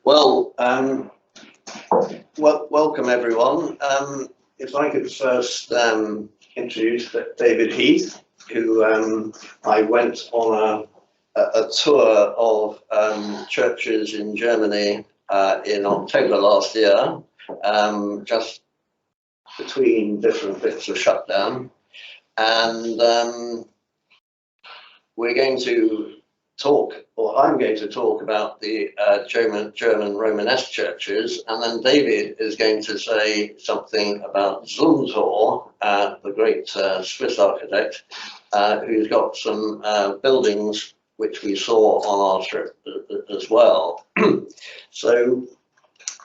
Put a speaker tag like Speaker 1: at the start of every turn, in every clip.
Speaker 1: Well, welcome everyone. If I could first introduce David Heath, who I went on a tour of churches in Germany in October last year, just between different bits of shutdown, and we're going to talk, or I'm going to talk about the German Romanesque churches, and then David is going to say something about Zumthor, the great Swiss architect, who's got some buildings which we saw on our trip as well. So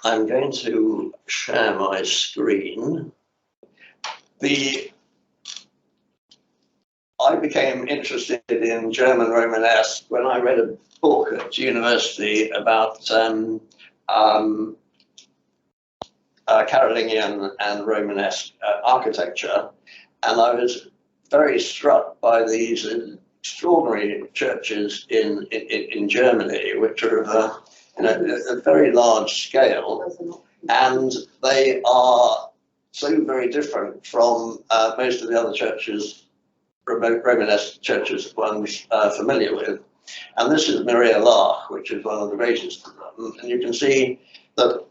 Speaker 1: I'm going to share my screen. I became interested in German Romanesque when I read a book at university about Carolingian and Romanesque architecture, and I was very struck by these extraordinary churches in Germany, which are of a very large scale, and they are so very different from most of the other churches, Romanesque churches that one's familiar with. And this is Maria Laach, which is one of the greatest of them. And you can see that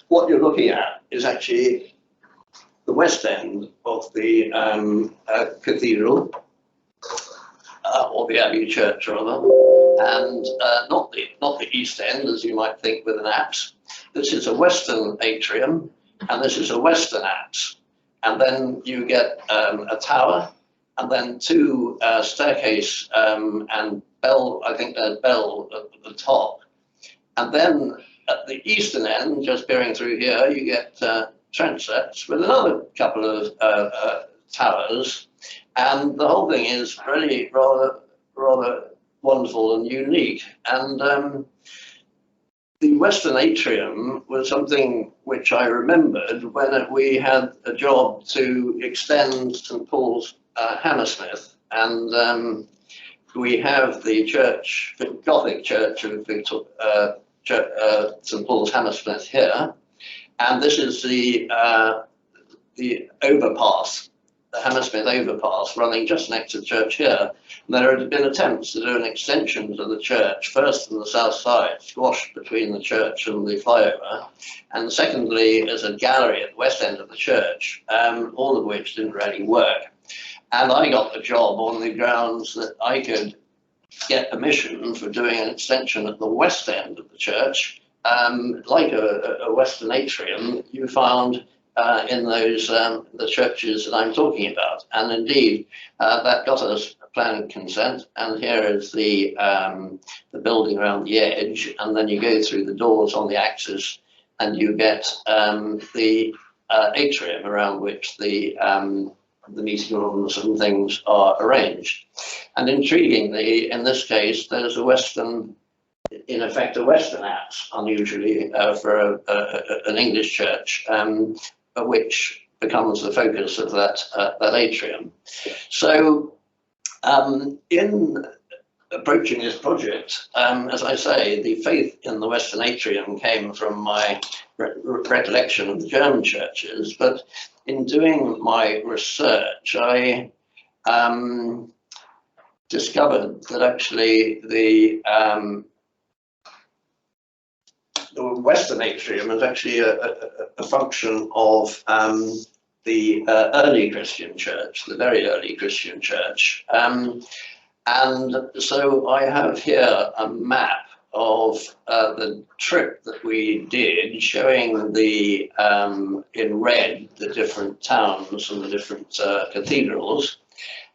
Speaker 1: what you're looking at is actually the west end of the cathedral, or the Abbey Church rather, and not the east end, as you might think with an apse. This is a western atrium, and this is a western apse. And then you get a tower, and then two staircase and bell, I think there's bell at the top. And then at the eastern end, just peering through here, you get transepts with another couple of towers. And the whole thing is really rather wonderful and unique. And the western atrium was something which I remembered when we had a job to extend St. Paul's Hammersmith, and we have the church, the Gothic church of St. Paul's Hammersmith here, and this is the overpass, the Hammersmith overpass, running just next to the church here. And there had been attempts to do an extension to the church, first on the south side, squashed between the church and the flyover, and secondly as a gallery at the west end of the church, all of which didn't really work. And I got the job on the grounds that I could get permission for doing an extension at the west end of the church, like a western atrium you found in those the churches that I'm talking about. And indeed, that got us planning consent. And here is the building around the edge, and then you go through the doors on the axis, and you get the atrium around which the meeting rooms and things are arranged. And intriguingly, in this case, there's a western, in effect, a western apse, unusually for an English church, which becomes the focus of that atrium. So in approaching this project, as I say, the faith in the western atrium came from my recollection of the German churches, but in doing my research, I discovered that actually the western atrium is actually a function of the early Christian church, the very early Christian church. And so I have here a map of the trip that we did, showing the in red the different towns and the different cathedrals,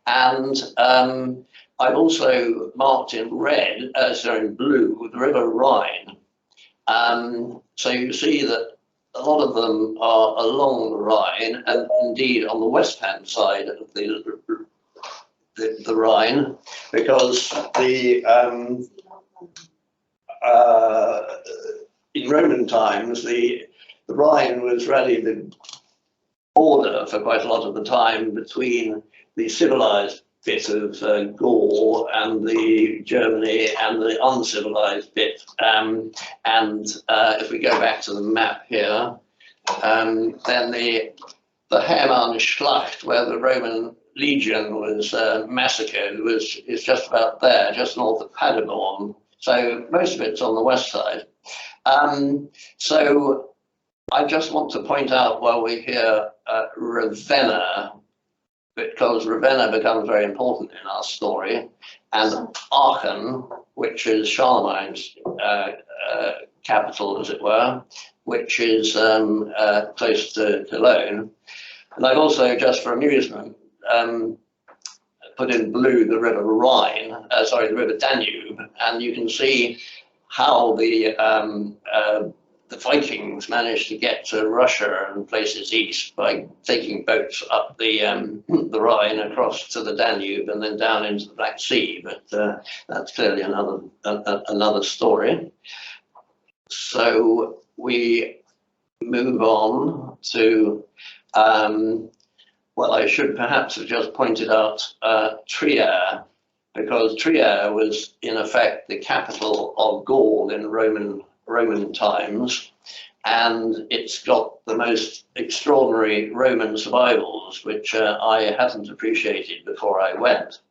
Speaker 1: and I've also marked in red, sorry, in blue, the River Rhine. So you see that a lot of them are along the Rhine, and indeed on the west-hand side of the Rhine, because in Roman times, the Rhine was really the border for quite a lot of the time between the civilized bit of Gaul and the Germany and the uncivilized bit. If we go back to the map here, then the Hermannschlacht, where the Roman legion was massacred, is just about there, just north of Paderborn. So most of it's on the west side. So I just want to point out while we're here, Ravenna, because Ravenna becomes very important in our story, and Aachen, which is Charlemagne's capital, as it were, which is close to Cologne. And I've also, just for amusement, put in blue the river the river Danube, and you can see how the Vikings managed to get to Russia and places east by taking boats up the Rhine across to the Danube and then down into the Black Sea. But that's clearly another story. So we move on to, well, I should perhaps have just pointed out Trier, because Trier was in effect the capital of Gaul in Roman times, and it's got the most extraordinary Roman survivals, which I hadn't appreciated before I went.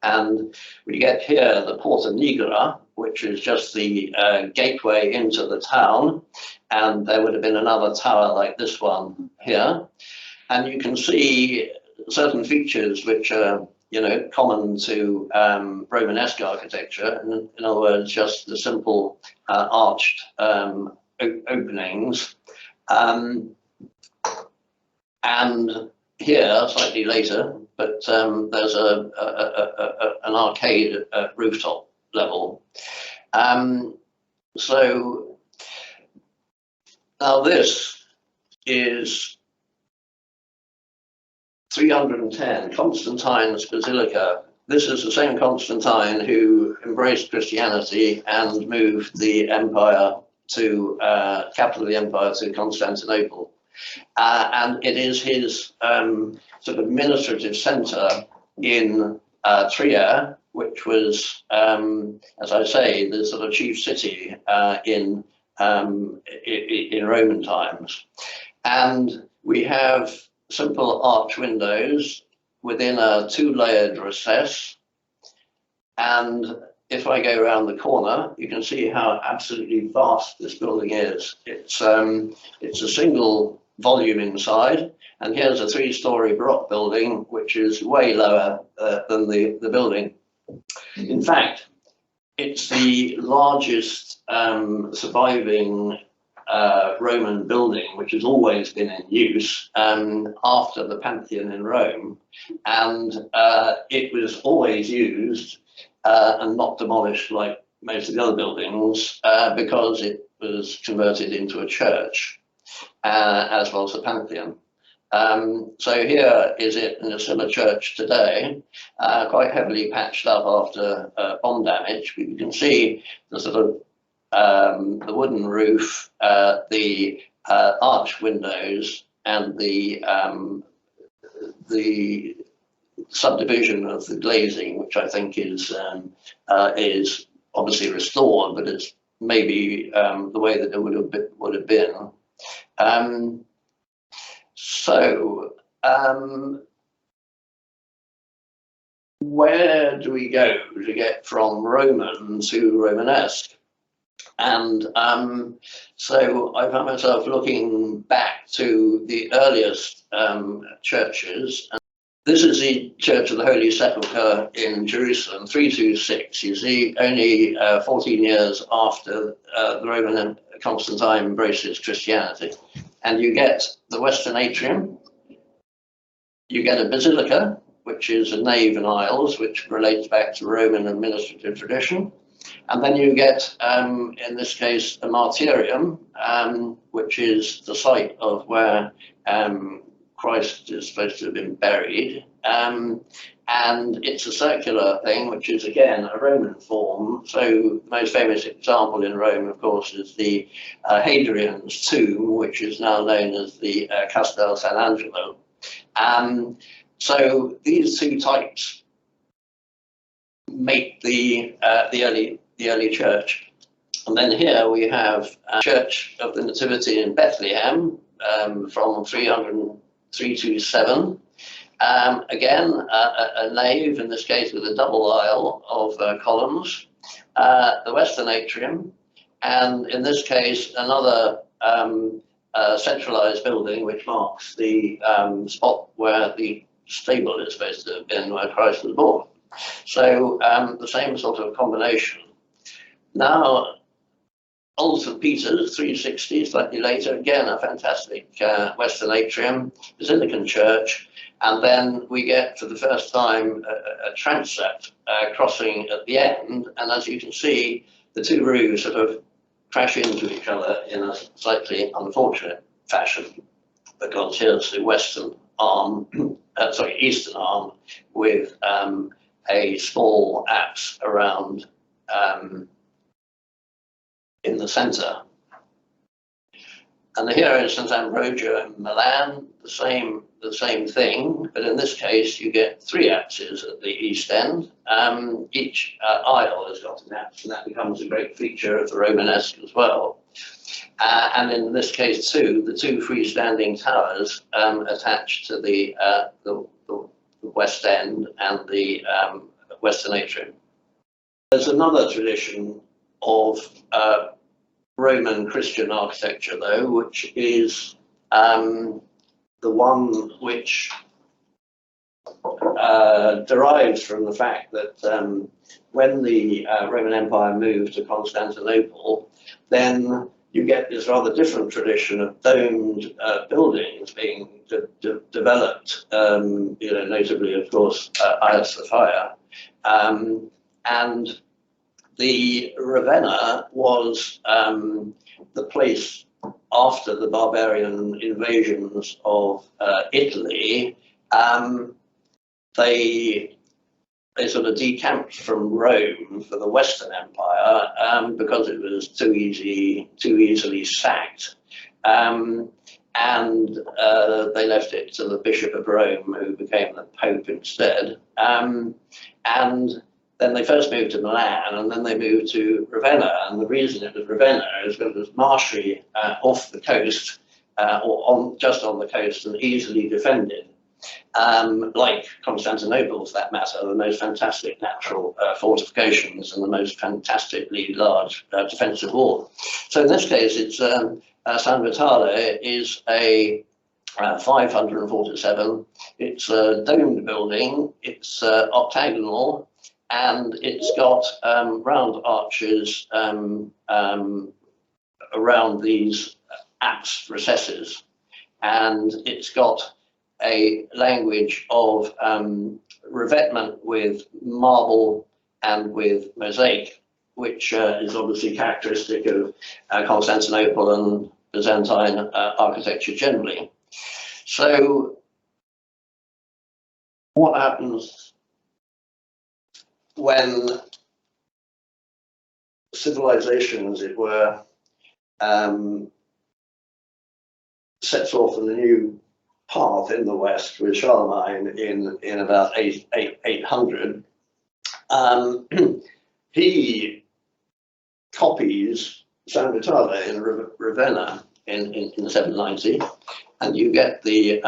Speaker 1: And we get here the Porta Nigra, which is just the gateway into the town, and there would have been another tower like this one here. And you can see certain features which are, common to Romanesque architecture. In other words, just the simple arched openings. And here, slightly later, but there's an arcade at rooftop level. So now this is 310, Constantine's Basilica. This is the same Constantine who embraced Christianity and moved the empire to, capital of the empire, to Constantinople. And it is his sort of administrative center in Trier, which was, as I say, the sort of chief city in Roman times. And we have simple arch windows within a two-layered recess. And if I go around the corner, you can see how absolutely vast this building is. It's a single volume inside, and here's a three-story Baroque building, which is way lower than the building. In fact, it's the largest surviving Roman building, which has always been in use after the Pantheon in Rome, and it was always used and not demolished like most of the other buildings because it was converted into a church, as was the Pantheon. So here is it, and it's still a church today, quite heavily patched up after bomb damage. But you can see the sort of the wooden roof, the arch windows, and the subdivision of the glazing, which I think is obviously restored, but it's maybe the way that it would have been. Where do we go to get from Roman to Romanesque? And so I found myself looking back to the earliest churches. This is the Church of the Holy Sepulchre in Jerusalem, 326. You see, only 14 years after the Roman Constantine embraces Christianity. And you get the Western atrium, you get a basilica, which is a nave and aisles, which relates back to Roman administrative tradition. And then you get, in this case, a martyrium, which is the site of where Christ is supposed to have been buried. And it's a circular thing, which is, again, a Roman form. So the most famous example in Rome, of course, is the Hadrian's tomb, which is now known as the Castel San Angelo. So these two types make the early church. And then here we have Church of the Nativity in Bethlehem from 327. Again, a nave, in this case with a double aisle of columns, the western atrium, and in this case another centralized building which marks the spot where the stable is supposed to have been, where Christ was born. So the same sort of combination. Now, Old St. Peter's, 360, slightly later, again a fantastic western atrium, Basilican church, and then we get for the first time a transept crossing at the end, and as you can see, the two roofs sort of crash into each other in a slightly unfortunate fashion, because here's the western arm, eastern arm, with a small apse around in the centre. And here is St. Ambrogio in Milan, the same thing, but in this case you get three apses at the east end. Each aisle has got an apse, and that becomes a great feature of the Romanesque as well. And in this case too, the two freestanding towers attached to the west end and the western atrium. There's another tradition of Roman Christian architecture, though, which is the one which derives from the fact that when the Roman Empire moved to Constantinople, then you get this rather different tradition of domed buildings being developed, notably, of course, Hagia Sophia, and the Ravenna was the place after the barbarian invasions of Italy. They sort of decamped from Rome for the Western Empire because it was too easily sacked. And they left it to the Bishop of Rome, who became the Pope instead. And then they first moved to Milan, and then they moved to Ravenna. And the reason it was Ravenna is because it was marshy off the coast, or just on the coast, and easily defended. Like Constantinople, for that matter, the most fantastic natural fortifications and the most fantastically large defensive wall. So in this case, it's San Vitale is a 547. It's a domed building. It's octagonal. And it's got round arches around these apse recesses. And it's got a language of revetment with marble and with mosaic, which is obviously characteristic of Constantinople and Byzantine architecture generally. So what happens when civilization, as it were, sets off on a new path in the West with Charlemagne in about 800? He copies San Vitale in Ravenna in 790, and you get the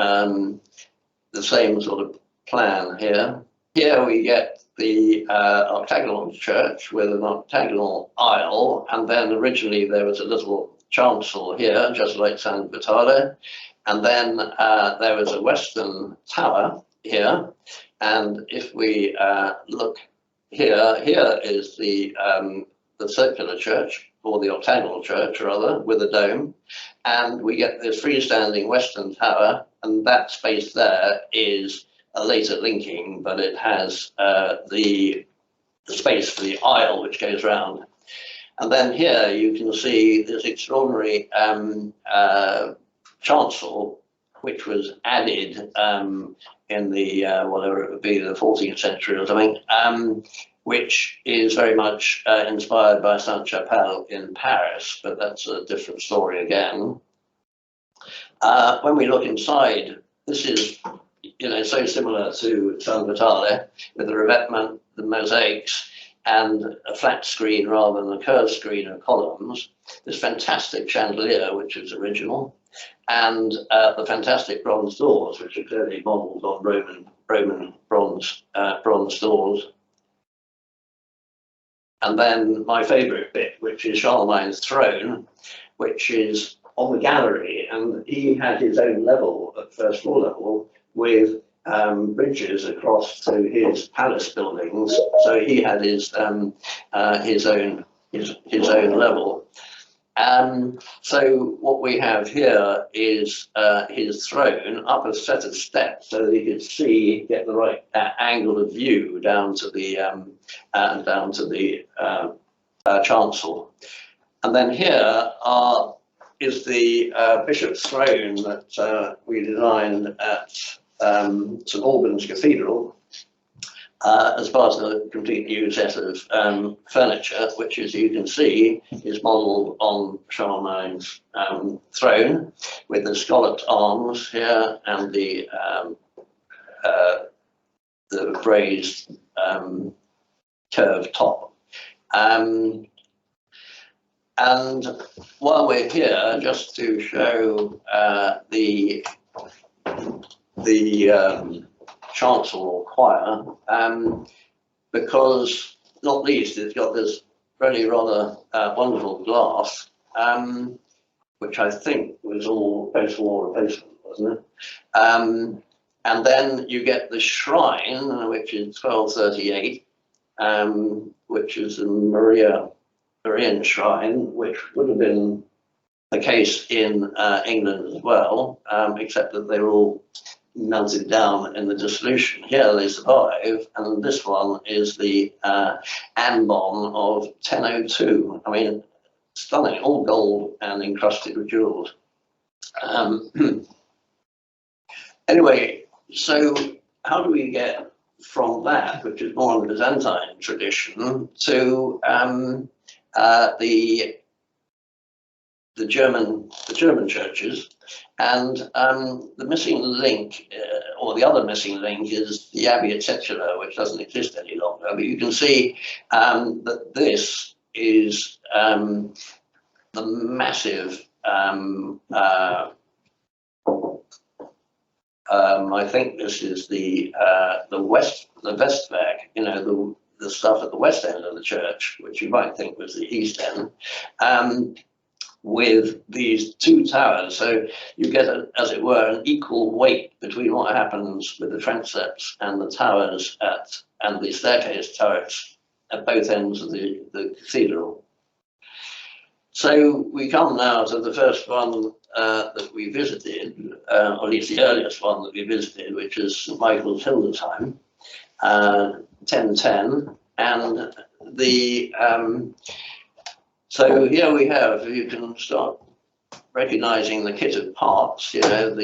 Speaker 1: same sort of plan here. Here we get the octagonal church with an octagonal aisle, and then originally there was a little chancel here, just like San Vitale, and then there was a western tower here, and if we look here, here is the circular church, or the octagonal church rather, with a dome, and we get this freestanding western tower, and that space there is a later linking, but it has the space for the aisle which goes round. And then here you can see this extraordinary chancel, which was added in the, whatever it would be, the 14th century or something, which is very much inspired by Sainte-Chapelle in Paris, but that's a different story again. When we look inside, this is so similar to San Vitale, with the revetment, the mosaics and a flat screen rather than a curved screen of columns, this fantastic chandelier, which is original, and the fantastic bronze doors, which are clearly modelled on Roman bronze doors. And then my favourite bit, which is Charlemagne's throne, which is on the gallery, and he had his own level at first floor level with bridges across to his palace buildings. So he had his own level. So what we have here is his throne up a set of steps, so that he could see, get the right angle of view down to the chancel. And then here is the bishop's throne that we designed at St Albans Cathedral as part of a complete new set of furniture, which, as you can see, is modelled on Charlemagne's throne, with the scalloped arms here and the raised curved top. And while we're here, just to show the chancel or choir, because not least it's got this really rather wonderful glass, which I think was all post-war replacement, wasn't it? And then you get the shrine, which is 1238, which is a Marian shrine, which would have been the case in England as well, except that they were all melted down in the dissolution. Here they survive, and this one is the Anbon of 1002. I mean, stunning, all gold and encrusted with jewels. Anyway, so how do we get from that, which is more in the Byzantine tradition, to the German churches? And the missing link, or the other missing link, is the Abbey at Titular, which doesn't exist any longer. But you can see that this is the massive, I think this is the Westwerk, you know, the stuff at the west end of the church, which you might think was the east end. With these two towers, so you get, as it were, an equal weight between what happens with the transepts and the towers and the staircase turrets at both ends of the cathedral. So we come now to the first one that we visited, or at least the earliest one that we visited, which is St Michael's Hildesheim, 1010, and the so here we have, you can start recognizing the kit of parts, you know,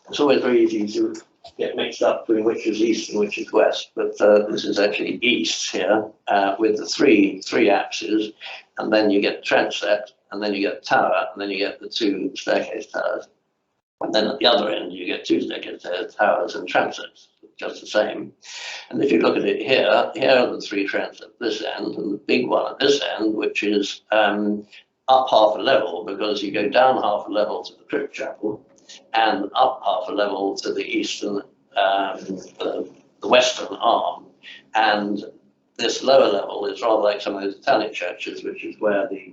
Speaker 1: it's always very easy to get mixed up between which is east and which is west, but this is actually east here, with the three apses, and then you get the transept, and then you get the tower, and then you get the two staircase towers. And then at the other end, you get two staircase towers and transepts, just the same. And if you look at it here are the three transepts at this end, and the big one at this end, which is up half a level, because you go down half a level to the crypt chapel, and up half a level to the eastern, the western arm. And this lower level is rather like some of those Italian churches, which is where the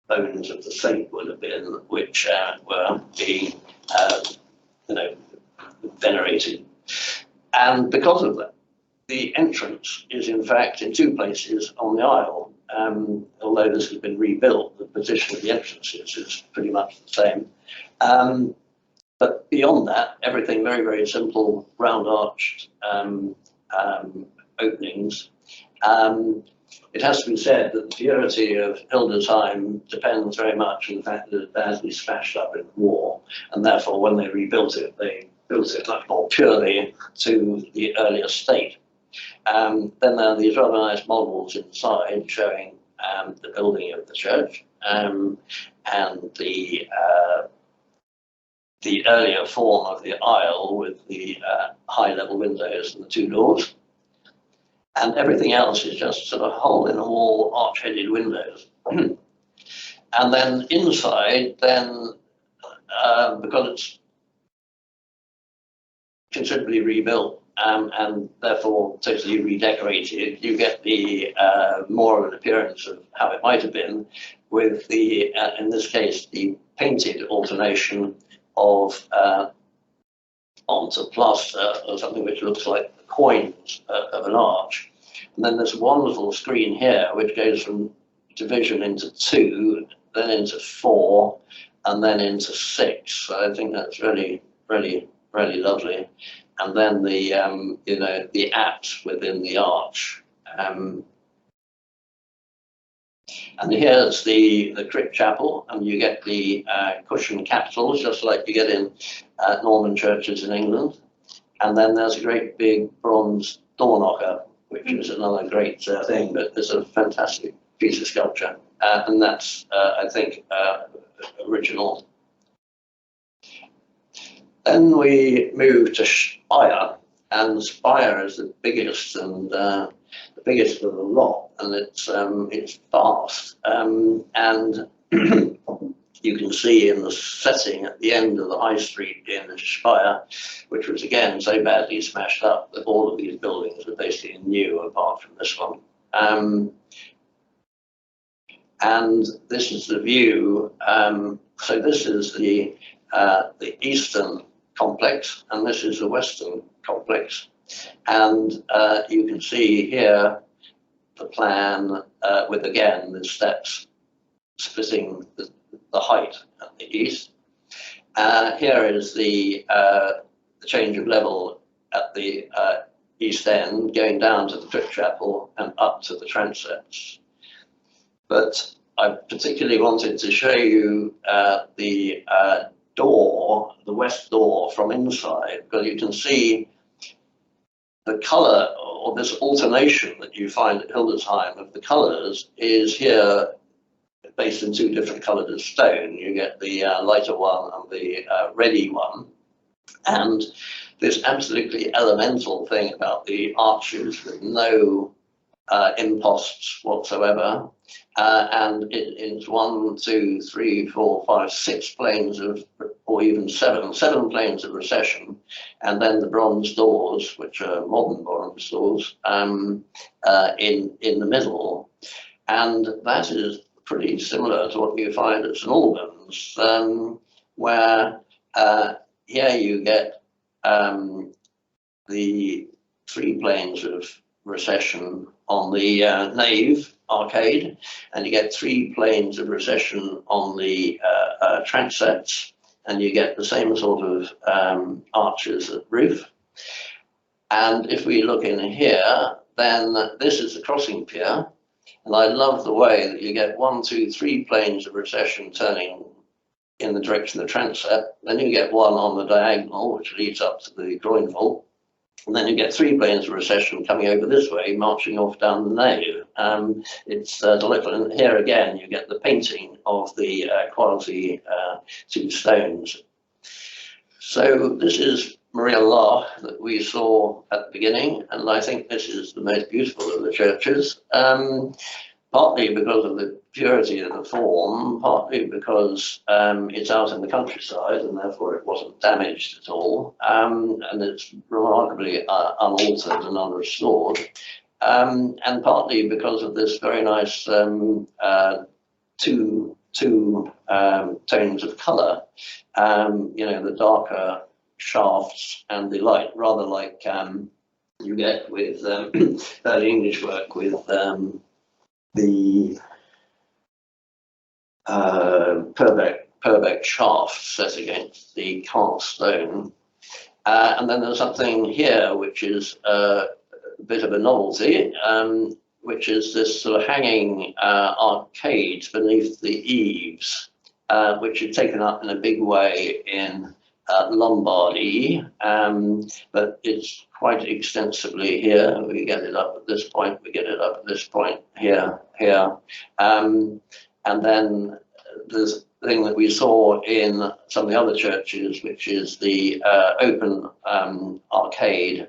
Speaker 1: bones of the saint would have been, which were being, venerated. And because of that, the entrance is in fact in two places on the aisle. Although this has been rebuilt, the position of the entrances is pretty much the same. But beyond that, everything very, very simple, round arched openings. It has to be said that the purity of Hildesheim depends very much on the fact that it badly smashed up in the war, and therefore when they rebuilt it, they built it much more purely to the earlier state. Then there are these rather nice models inside showing the building of the church and the earlier form of the aisle with the high-level windows and the two doors. and everything else is just sort of hole-in-the-wall arch-headed windows. And then inside, then because it's considerably rebuilt and therefore totally redecorated, you get the more of an appearance of how it might have been, with the in this case the painted alternation of onto plaster or something which looks like the coins of an arch. And then there's a wonderful screen here which goes from division into 2, then into 4, and then into 6. So I think that's really, really, really lovely. And then the you know, the apse within the arch. And here's the crypt chapel, and you get the cushioned capitals, just like you get in Norman churches in England. And then there's a great big bronze door knocker, which is another great thing, but it's a fantastic piece of sculpture. And that's, I think, original. Then we move to Spire, and Spire is the biggest and the biggest of the lot, and it's vast, and you can see in the setting at the end of the high street in Spire, which was again so badly smashed up that all of these buildings are basically new apart from this one. And this is the view. So this is the eastern complex, and this is the western complex. And you can see here the plan with, again, the steps splitting the height at the east. Here is the change of level at the east end, going down to the crypt chapel and up to the transepts. But I particularly wanted to show you the door, the west door from inside, because you can see the colour, or this alternation that you find at Hildesheim of the colours, is here based in 2 different colours of stone. You get the lighter one and the reddy one. And this absolutely elemental thing about the arches with no imposts whatsoever. And it's 1, 2, 3, 4, 5, 6 planes of, or even 7 planes of recession, and then the bronze doors, which are modern bronze doors, in the middle. And that is pretty similar to what you find at St Albans, where here you get the 3 planes of recession on the nave arcade, and you get 3 planes of recession on the transepts, and you get the same sort of arches at roof. And if we look in here, then this is the crossing pier, and I love the way that you get 1, 2, 3 planes of recession turning in the direction of the transept, then you get 1 on the diagonal, which leads up to the groin vault. And then you get 3 planes of recession coming over this way, marching off down the nave. It's delightful. And here again, you get the painting of the quality 2 stones. So this is Maria Laach that we saw at the beginning, and I think this is the most beautiful of the churches. Partly because of the purity of the form, partly because it's out in the countryside and therefore it wasn't damaged at all, and it's remarkably unaltered and unrestored, and partly because of this very nice two tones of colour, you know, the darker shafts and the light, rather like you get with early English work with the Purbeck shaft set against the cast stone. And then there's something here which is a bit of a novelty, which is this sort of hanging arcades beneath the eaves, which are taken up in a big way in Lombardy, but it's quite extensively here. We get it up at this point, we get it up at this point, here. And then there's a thing that we saw in some of the other churches, which is the open arcade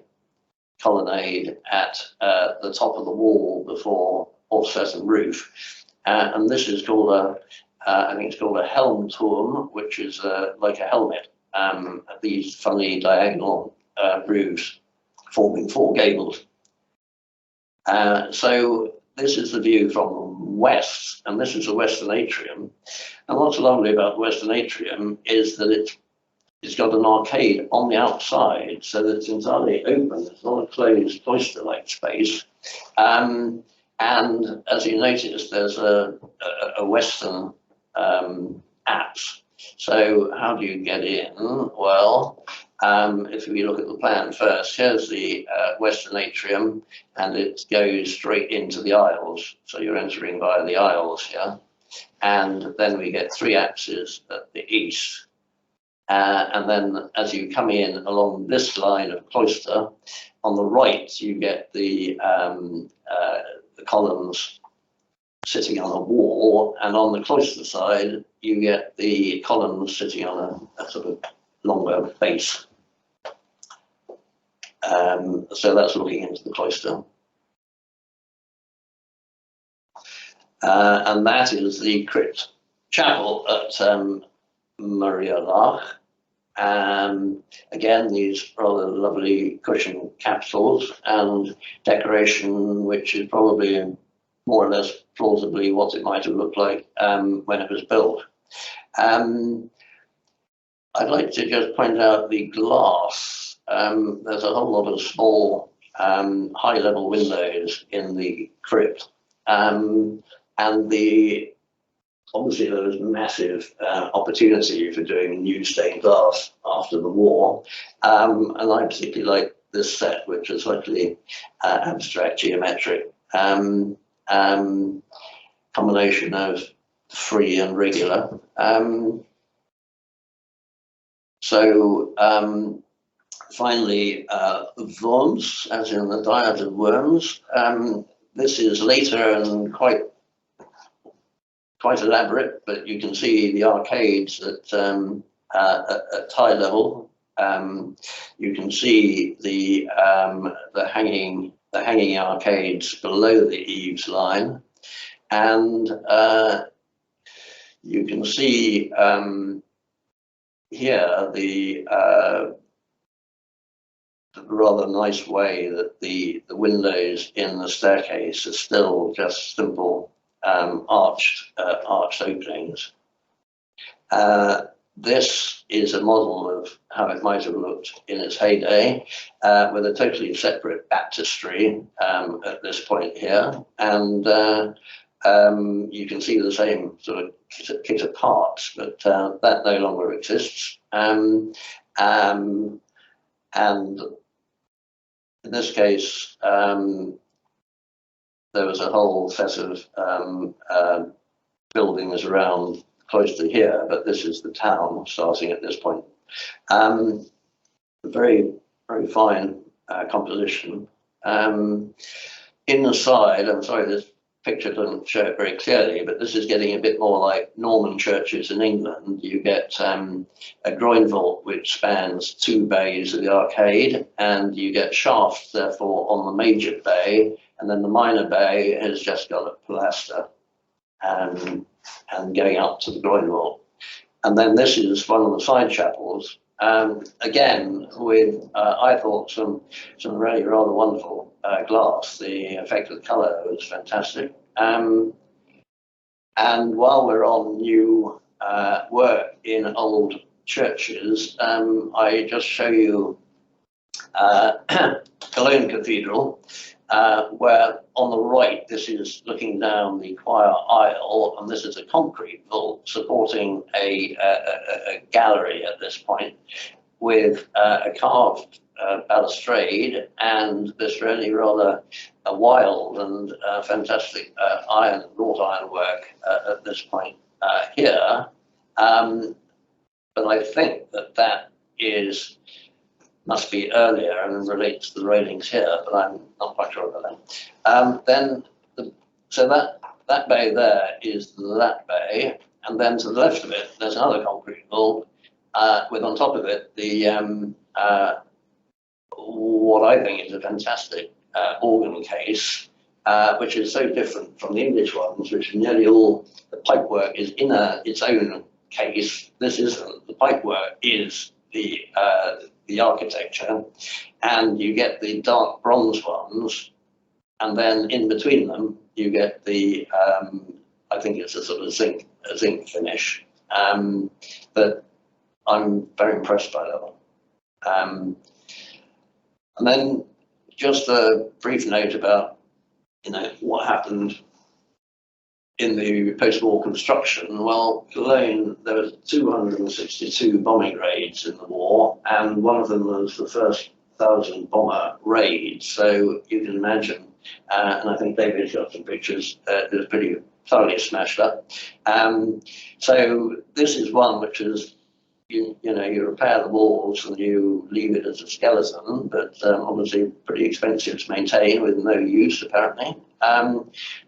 Speaker 1: colonnade at the top of the wall before offset and roof. And this is called I think it's called a Helmturm, which is like a helmet. These funny diagonal roofs forming four gables. So this is the view from the west, and this is the western atrium. And what's lovely about the western atrium is that it's got an arcade on the outside, so that it's entirely open. It's not a closed cloister-like space. And as you notice, there's a western apse. So how do you get in? Well, if we look at the plan first, here's the western atrium, and it goes straight into the aisles. So you're entering via the aisles here. And then we get three apses at the east. And then as you come in along this line of cloister, on the right, you get the columns sitting on a wall, and on the cloister side, you get the columns sitting on a sort of longer base. So that's looking into the cloister. And that is the crypt chapel at Maria Lach. Again, these rather lovely cushioned capitals and decoration, which is probably more or less plausibly what it might have looked like when it was built. I'd like to just point out the glass. There's a whole lot of small high-level windows in the crypt. And obviously there was massive opportunity for doing new stained glass after the war. And I particularly like this set, which is slightly abstract geometric. Combination of free and regular. Finally, worms, as in the diet of worms. This is later and quite elaborate, but you can see the arcades at high level. You can see the hanging arcades below the eaves line, and you can see here the rather nice way that the windows in the staircase are still just simple arched openings. This is a model of how it might have looked in its heyday, with a totally separate baptistry at this point here, and you can see the same sort of kit of parts, but that no longer exists. And in this case, there was a whole set of buildings around cloister here, but this is the town starting at this point. Very, very fine composition. In the side, I'm sorry, this picture doesn't show it very clearly, but this is getting a bit more like Norman churches in England. You get a groin vault which spans two bays of the arcade, and you get shafts, therefore, on the major bay, and then the minor bay has just got a pilaster and going up to the groin vault. And then this is one of the side chapels, again with I thought some really rather wonderful glass. The effect of the colour was fantastic. And while we're on new work in old churches, I just show you Cologne Cathedral, where on the right, this is looking down the choir aisle, and this is a concrete vault supporting a gallery at this point, with a carved balustrade and this really rather wild and fantastic wrought iron work at this point here. But I think that must be earlier and relates to the railings here, but I'm not quite sure about that. So that bay there is that bay, and then to the left of it, there's another concrete vault with on top of it the what I think is a fantastic organ case, which is so different from the English ones, which nearly all the pipework is in its own case. This isn't. The pipework is the architecture, and you get the dark bronze ones, and then in between them you get the I think it's a sort of zinc finish. But I'm very impressed by that one. And then just a brief note about what happened in the post-war construction. Well, Cologne, there were 262 bombing raids in the war, and one of them was the first 1,000 bomber raid. So you can imagine, and I think David got some pictures. It was pretty thoroughly smashed up. So this is one which is, you repair the walls and you leave it as a skeleton, but obviously pretty expensive to maintain with no use apparently.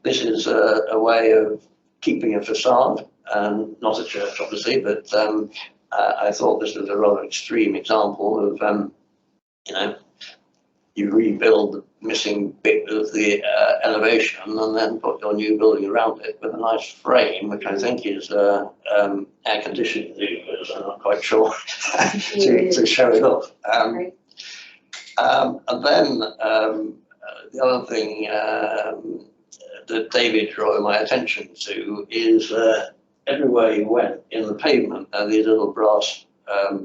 Speaker 1: This is a way of keeping a facade, not a church obviously, but I thought this was a rather extreme example of, you rebuild the missing bit of the elevation and then put your new building around it with a nice frame, which I think is air conditioning louvers, I'm not quite sure, to show it off. And then the other thing that David drew my attention to is everywhere you went in the pavement are these little brass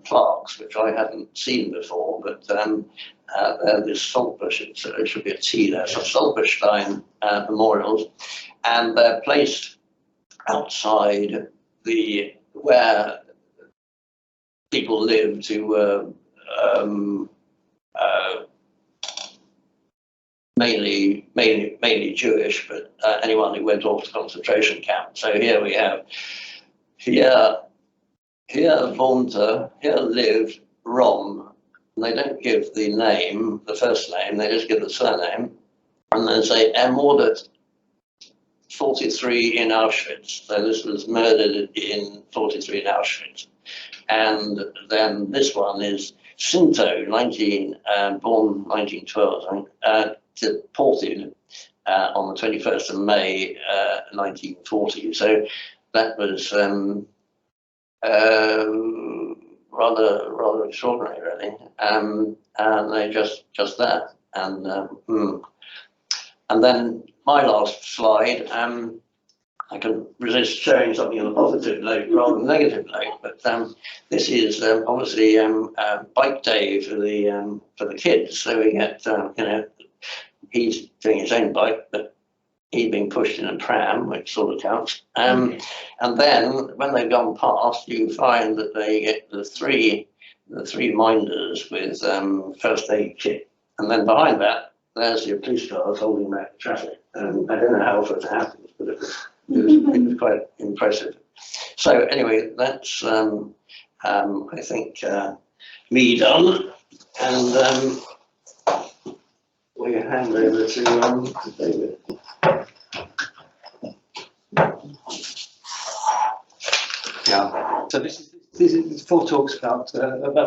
Speaker 1: plaques, which I hadn't seen before, but they're this Saltbush, it should be a T there, so Saltbushstein memorials, and they're placed outside where people lived who were mainly Jewish, but anyone who went off to concentration camp. So here we have, here Zumthor, here lived Rom. And they don't give the name, the first name, they just give the surname. And they say, ermordet 43 in Auschwitz. So this was murdered in 43 in Auschwitz. And then this one is Zumthor, born 1912, I think, deported on the 21st of May, 1940. So that was rather extraordinary, really. And they just that. And then my last slide, I can resist showing something on a positive note rather than negative note, but this is obviously bike day for the kids. So we get, he's doing his own bike, but he's being pushed in a pram, which sort of counts. And then when they've gone past, you find that they get the three minders with first aid kit, and then behind that, there's your police cars holding back traffic. I don't know how often it happens, but it was quite impressive. So anyway, that's I think me done, and we hand over to David.
Speaker 2: Yeah. So this is 4 talks about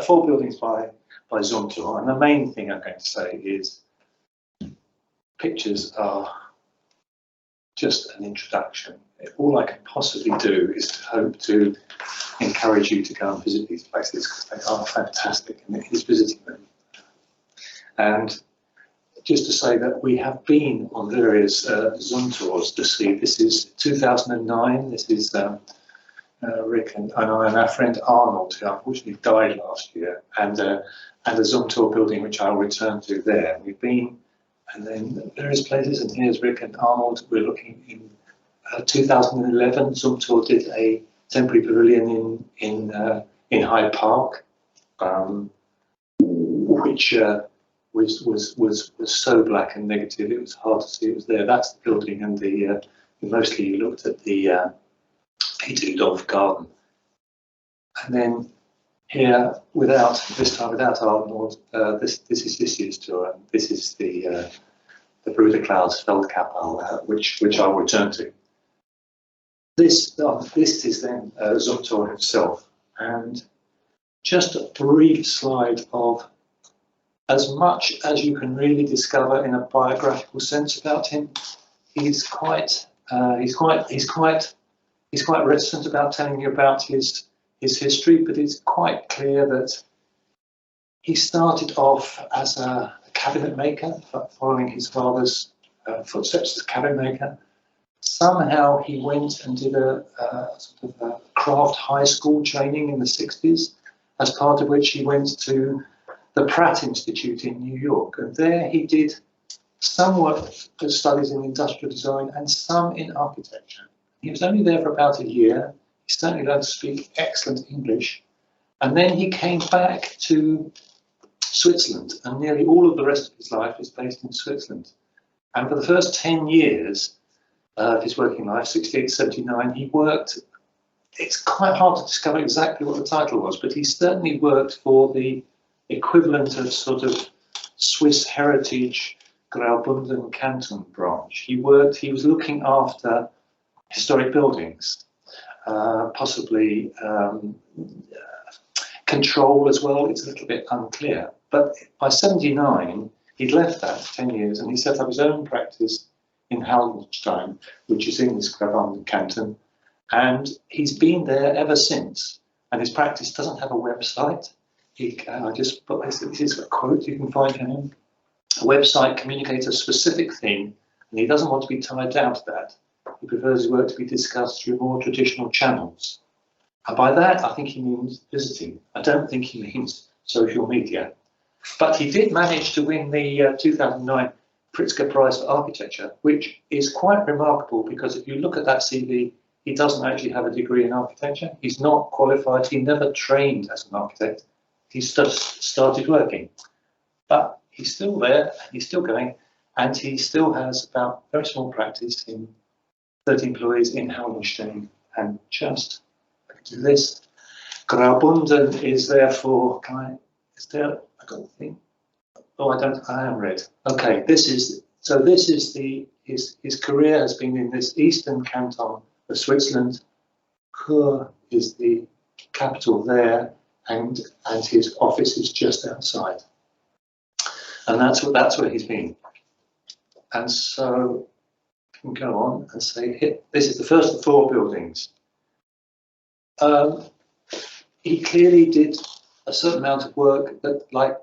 Speaker 2: 4 buildings by Zumthor, and the main thing I'm going to say is pictures are just an introduction. All I can possibly do is to hope to encourage you to go and visit these places because they are fantastic, and it is visiting them. And just to say that we have been on various Zumthors to see. This is 2009. This is Rick and I and our friend Arnold, who unfortunately died last year, and a Zumthor building which I'll return to there. We've been, and then various places, and here's Rick and Arnold. We're looking in 2011. Zumthor did a temporary pavilion in Hyde Park, which was so black and negative. It was hard to see it was there. That's the building, and mostly you looked at the Ludolf garden. And then here, this time without Arnold, this is this year's tour. And this is the Bruder Klaus Feldkapelle, which I'll return to. This is then Zumthor himself, and just a brief slide of as much as you can really discover in a biographical sense about him, he's quite reticent about telling you about his history, but it's quite clear that he started off as a cabinet maker, following his father's footsteps as a cabinet maker. Somehow he went and did a sort of a craft high school training in the 60s, as part of which he went to the Pratt Institute in New York, and there he did some work studies in industrial design and some in architecture. He was only there for about a year. He certainly learned to speak excellent English, and then he came back to Switzerland, and nearly all of the rest of his life is based in Switzerland. And for the first 10 years of his working life, 68 to 79, he worked. It's quite hard to discover exactly what the title was, but he certainly worked for the equivalent of sort of Swiss heritage Graubünden Canton branch. He was looking after historic buildings, possibly control as well. It's a little bit unclear. But by 79, he'd left that for 10 years and he set up his own practice in Haldenstein, which is in this Graubünden Canton. And he's been there ever since. And his practice doesn't have a website. I just put this is a quote you can find from him. A website communicates a specific thing, and he doesn't want to be tied down to that. He prefers his work to be discussed through more traditional channels. And by that, I think he means visiting. I don't think he means social media. But he did manage to win the 2009 Pritzker Prize for Architecture, which is quite remarkable because if you look at that CV, he doesn't actually have a degree in architecture. He's not qualified. He never trained as an architect. He just started working. But he's still there, he's still going, and he still has about very small practice in 30 employees in Haldenstein. And just, I can do this. Graubünden is there for, I got the thing. Oh, I am red. Okay, his career has been in this eastern canton of Switzerland. Chur is the capital there, and his office is just outside. And that's where he's been. And so I can go on and say, this is the first of 4 buildings. He clearly did a certain amount of work that, like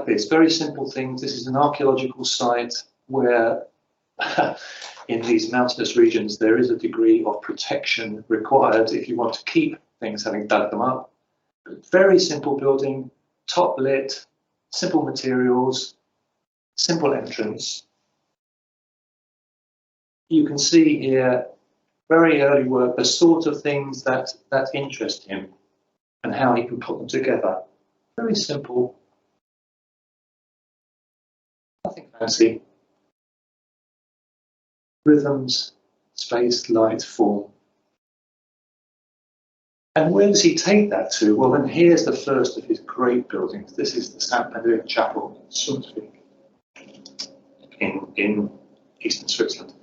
Speaker 2: this, very simple things. This is an archaeological site where in these mountainous regions, there is a degree of protection required if you want to keep things having dug them up. Very simple building, top lit, simple materials, simple entrance. You can see here very early work, the sort of things that interest him and how he can put them together. Very simple, nothing fancy. Rhythms, space, light, form. And where does he take that to? Well, then here's the first of his great buildings. This is the St. Benedict Chapel in Zumthor in eastern Switzerland.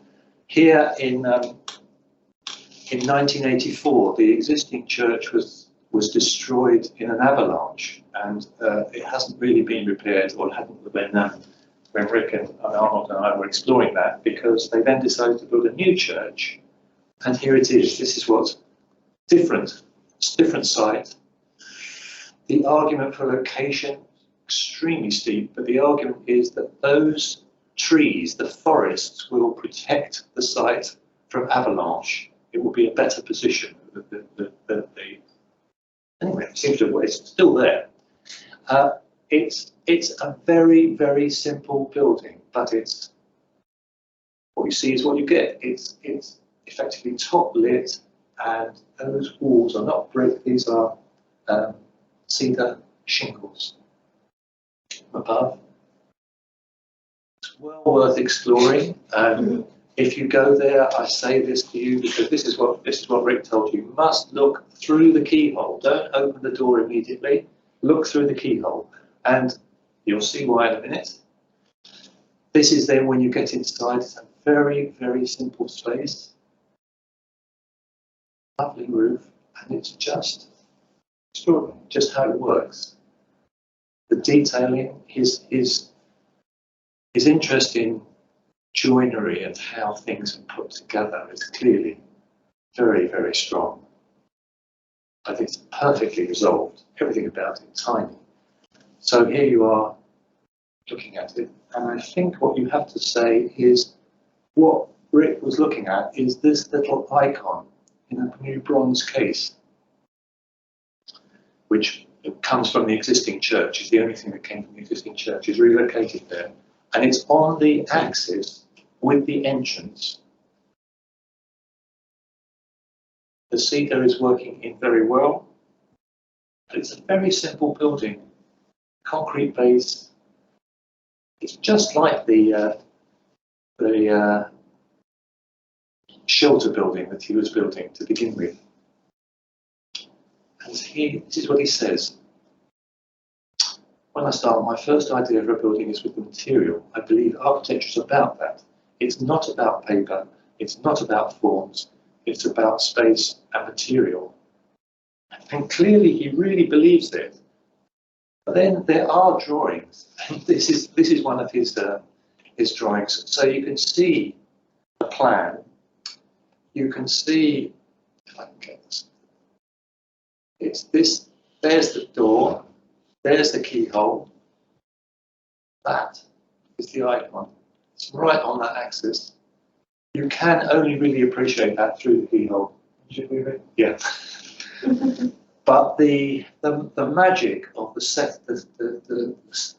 Speaker 2: Here in 1984, the existing church was destroyed in an avalanche, and it hasn't really been repaired, or hadn't when Rick and Arnold and I were exploring that, because they then decided to build a new church, and here it is. This is what's different. It's a different site. The argument for location, extremely steep, but the argument is that those trees, the forests, will protect the site from avalanche. It will be a better position. Anyway, it seems to it's still there. It's a very, very simple building, but it's what you see is what you get. It's effectively top lit, and those walls are not brick. These are cedar shingles above. It's well worth exploring. If you go there, I say this to you because this is what Rick told you. You must look through the keyhole. Don't open the door immediately. Look through the keyhole, and you'll see why in a minute. This is then when you get inside. It's a very, very simple space. Lovely roof, and it's just extraordinary, just how it works. the detailing, his interest in joinery and how things are put together is clearly very, very strong. I think it's perfectly resolved, everything about it tiny. So here you are looking at it, and I think what you have to say is what Rick was looking at is this little icon in a new bronze case, which comes from the existing church. It's the only thing that came from the existing church, is relocated there, and it's on the axis with the entrance. The cedar is working in very well. It's a very simple building, concrete base. It's just like the shelter building that he was building to begin with. And this is what he says. When I start, my first idea for a building is with the material. I believe architecture is about that. It's not about paper. It's not about forms. It's about space and material. And clearly he really believes it. But then there are drawings. And this is one of his drawings. So you can see the plan. You can see, if I can get this. It's this, there's the door, there's the keyhole. That is the icon. It's right on that axis. You can only really appreciate that through the keyhole. Should we read? Yeah. But the magic of the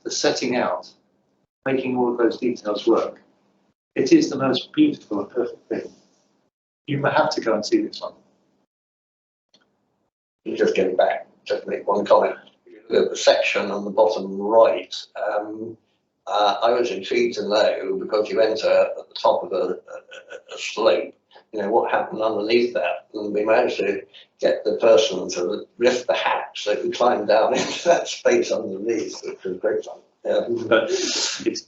Speaker 2: setting out, making all of those details work, it is the most beautiful and perfect thing. You may have to go and see this one.
Speaker 1: Just getting back, just make one comment. The section on the bottom right, I was intrigued to know, because you enter at the top of a slope, you know, what happened underneath that. And we managed to get the person to lift the hatch so we climbed down into that space underneath, which was great fun. Yeah.
Speaker 2: But it's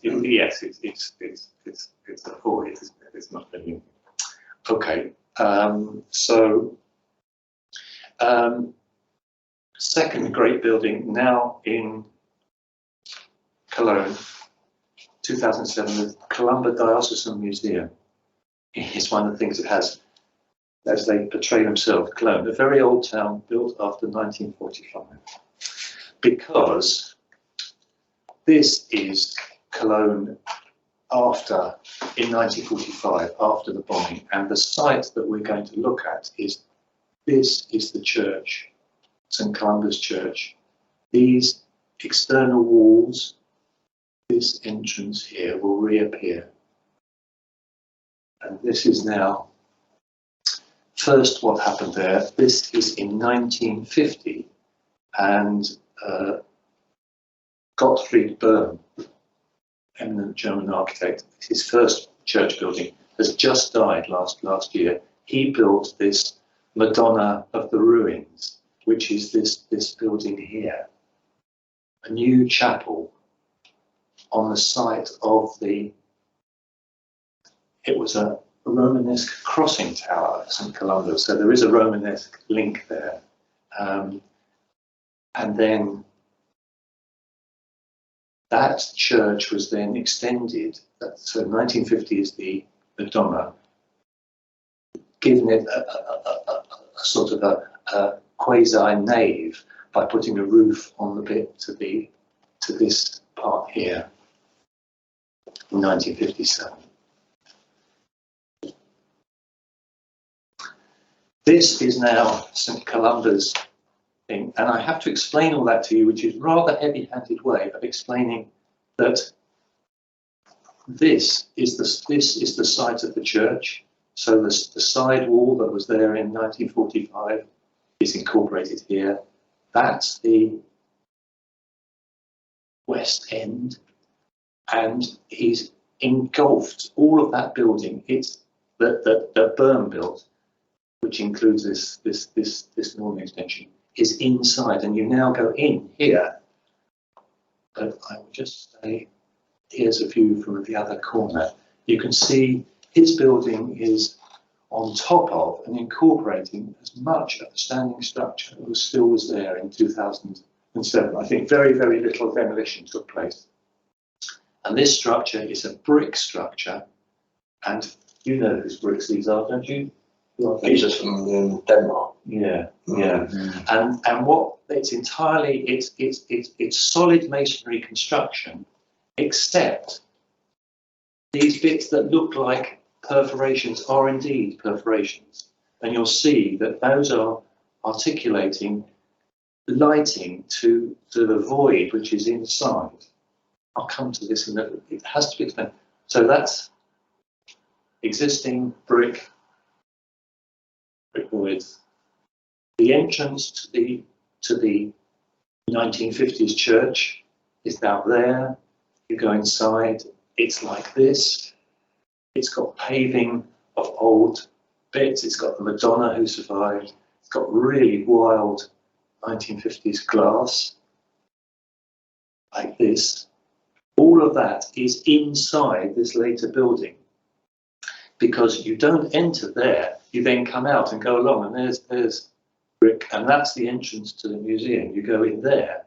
Speaker 2: a void, isn't it? It's not really. Okay. Second great building now in Cologne, 2007, the Columba Diocesan Museum. It's one of the things it has, as they portray themselves, Cologne, a very old town built after 1945. Because this is Cologne after, in 1945, after the bombing, and the site that we're going to look at is, this is the church, St. Columba's Church. These external walls, this entrance here will reappear. And this is now, first what happened there, this is in 1950, and Gottfried Böhm, eminent German architect, his first church building, has just died last year. He built this Madonna of the Ruins, which is this building here, a new chapel on the site of it was a Romanesque crossing tower at St. Columba, so there is a Romanesque link there. And then that church was then extended, so 1950 is the Madonna, given it a sort of a quasi-nave by putting a roof on the bit to this part here in 1957. This is now St. Columba's thing, and I have to explain all that to you, which is rather heavy-handed way of explaining that this is the site of the church. So the side wall that was there in 1945 is incorporated here. That's the west end, and he's engulfed all of that building. It's that Böhm built, which includes this northern extension, is inside, and you now go in here. But I will just say, here's a view from the other corner. You can see his building is on top of and incorporating as much of the standing structure that still was there in 2000 and 7. I think very, very little demolition took place. And this structure is a brick structure, and you know whose bricks these are, don't you?
Speaker 1: These are from Denmark.
Speaker 2: Yeah, yeah. And what it's entirely it's solid masonry construction, except these bits that look like perforations are indeed perforations, and you'll see that those are articulating lighting to the void which is inside. I'll come to this in a, it has to be explained. So that's existing brick voids. The entrance to the 1950s church is now there. You go inside, it's like this. It's got paving of old bits. It's got the Madonna who survived. It's got really wild 1950s glass, like this. All of that is inside this later building, because you don't enter there. You then come out and go along, and there's brick, and that's the entrance to the museum. You go in there,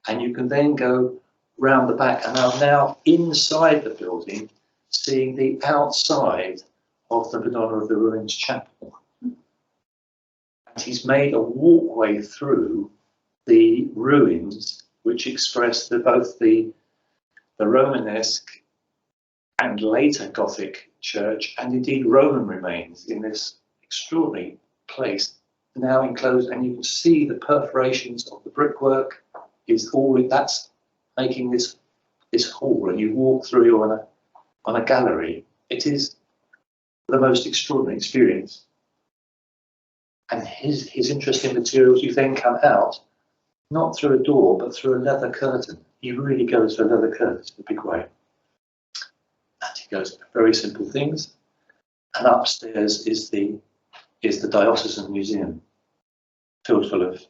Speaker 2: and you can then go round the back, and are now inside the building, seeing the outside of the Madonna of the Ruins chapel. And he's made a walkway through the ruins, which express both the Romanesque and later Gothic church, and indeed Roman remains in this extraordinary place, now enclosed, and you can see the perforations of the brickwork is all that's making this hall, and you walk through on a gallery. It is the most extraordinary experience. And his interesting materials, you then come out not through a door but through a leather curtain. He really goes for a leather curtain in a big way. And he goes for very simple things. And upstairs is the diocesan museum, filled full of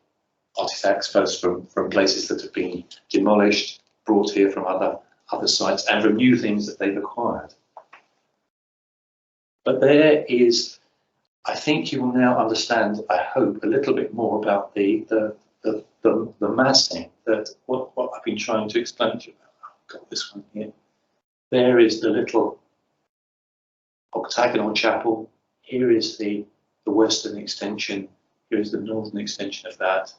Speaker 2: artifacts, both from places that have been demolished, brought here from other sites, and from new things that they've acquired. But there is, I think you will now understand, I hope, a little bit more about the massing, that what I've been trying to explain to you about. I've got this one here. There is the little octagonal chapel. Here is the western extension. Here is the northern extension of that.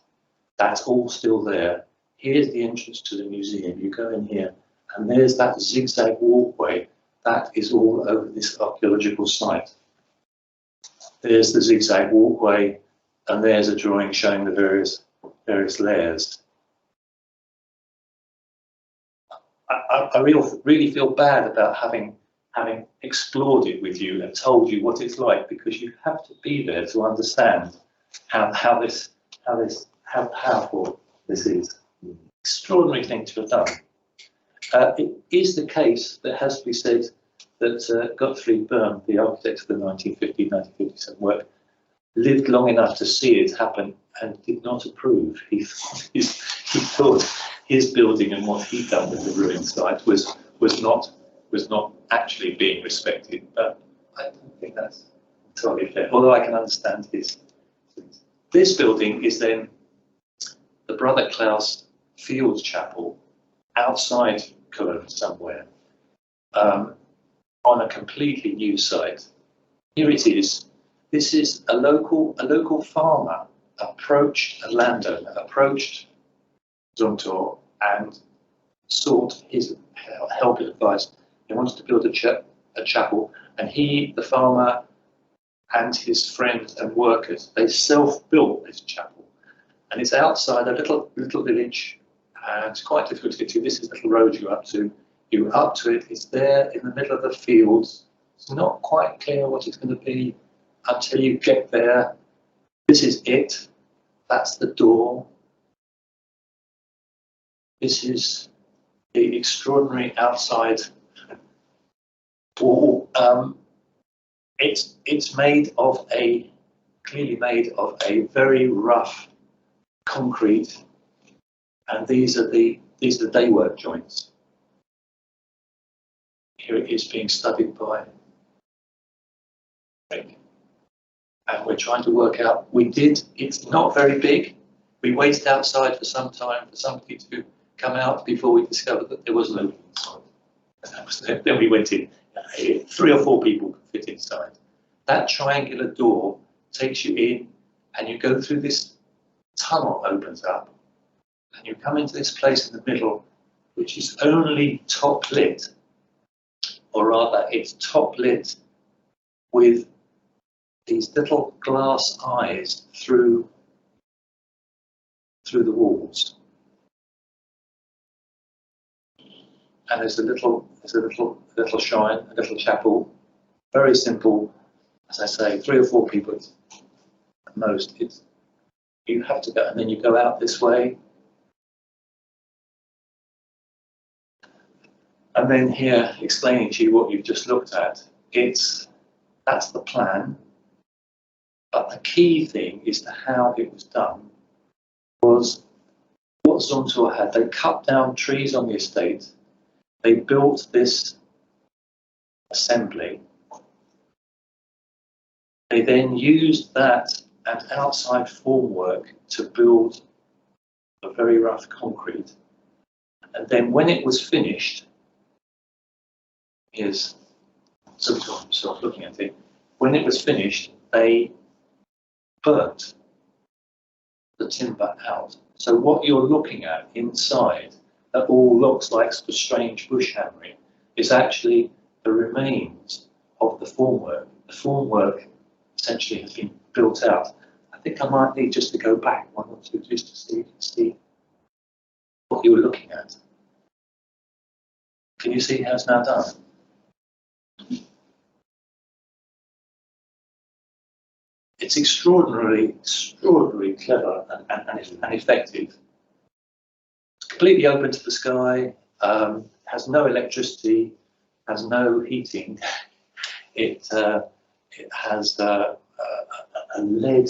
Speaker 2: That's all still there. Here's the entrance to the museum. You go in here, and there's that zigzag walkway. That is all over this archaeological site. There's the zigzag walkway, and there's a drawing showing the various layers. I really feel bad about having explored it with you and told you what it's like, because you have to be there to understand how powerful this is. Extraordinary thing to have done. It is the case that has to be said that Gottfried Böhm, the architect of the 1950-1957 work, lived long enough to see it happen and did not approve. He thought his building and what he'd done with the ruined site was not actually being respected. But I don't think that's entirely fair, although I can understand his. This building is then the Brother Klaus Fields Chapel outside Cologne somewhere, on a completely new site. Here it is. This is a local farmer approached a landowner, approached Zumthor and sought his help and advice. He wanted to build a chapel, and he, the farmer, and his friends and workers, they self-built this chapel, and it's outside a little village, and it's quite difficult to get to. This is the little road you're up to. You're up to it. It's there in the middle of the fields. It's not quite clear what it's going to be until you get there. This is it. That's the door. This is the extraordinary outside wall. It's clearly made of a very rough concrete, and these are the daywork joints. Here it is being studied by Rick. And we're trying to work out, it's not very big, We waited outside for some time for somebody to come out before we discovered that there was an opening inside. And that was it. Then we went in. 3 or 4 people could fit inside. That triangular door takes you in, and you go through this tunnel, opens up, and you come into this place in the middle, which is only top lit, or rather, it's top lit with these little glass eyes through the walls. And there's a little shrine, a little chapel, very simple. As I say, 3 or 4 people at most. You have to go, and then you go out this way. And then here, explaining to you what you've just looked at, that's the plan. But the key thing is to how it was done was what Zumthor had. They cut down trees on the estate. They built this assembly. They then used that and outside formwork to build a very rough concrete. And then when it was finished, here's Zumthor himself looking at it. When it was finished, they burnt the timber out. So what you're looking at inside, that all looks like sort of strange bush hammering, is actually the remains of the formwork. The formwork essentially has been built out. I think I might need just to go back 1 or 2 just to see, you can see what you were looking at. Can you see how it's now done? It's extraordinarily clever and effective. It's completely open to the sky, has no electricity, has no heating. It has a lead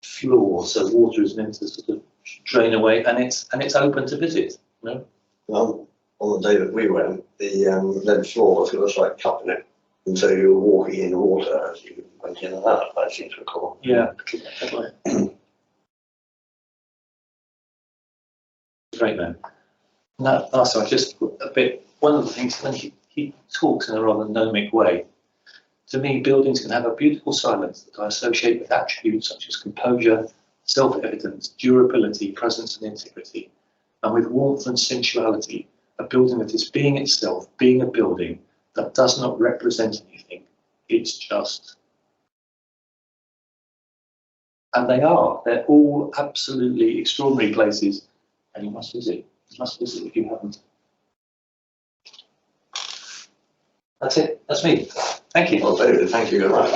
Speaker 2: floor, so water is meant to sort of drain away, and it's open to visit. You know?
Speaker 1: On the day that we went, the lead floor was like cupping it, and so you were walking in water as you went in and out. I seem to recall.
Speaker 2: Yeah. Great man. No, also, I just put a bit. One of the things when he talks in a rather gnomic way. To me, buildings can have a beautiful silence that I associate with attributes such as composure, self-evidence, durability, presence, and integrity, and with warmth and sensuality. A building that is being itself, being a building that does not represent anything. It's just. And they are. They're all absolutely extraordinary places, and you must visit. You must visit if you haven't. That's it. That's me. Thank you.
Speaker 1: Well, David, thank you very much.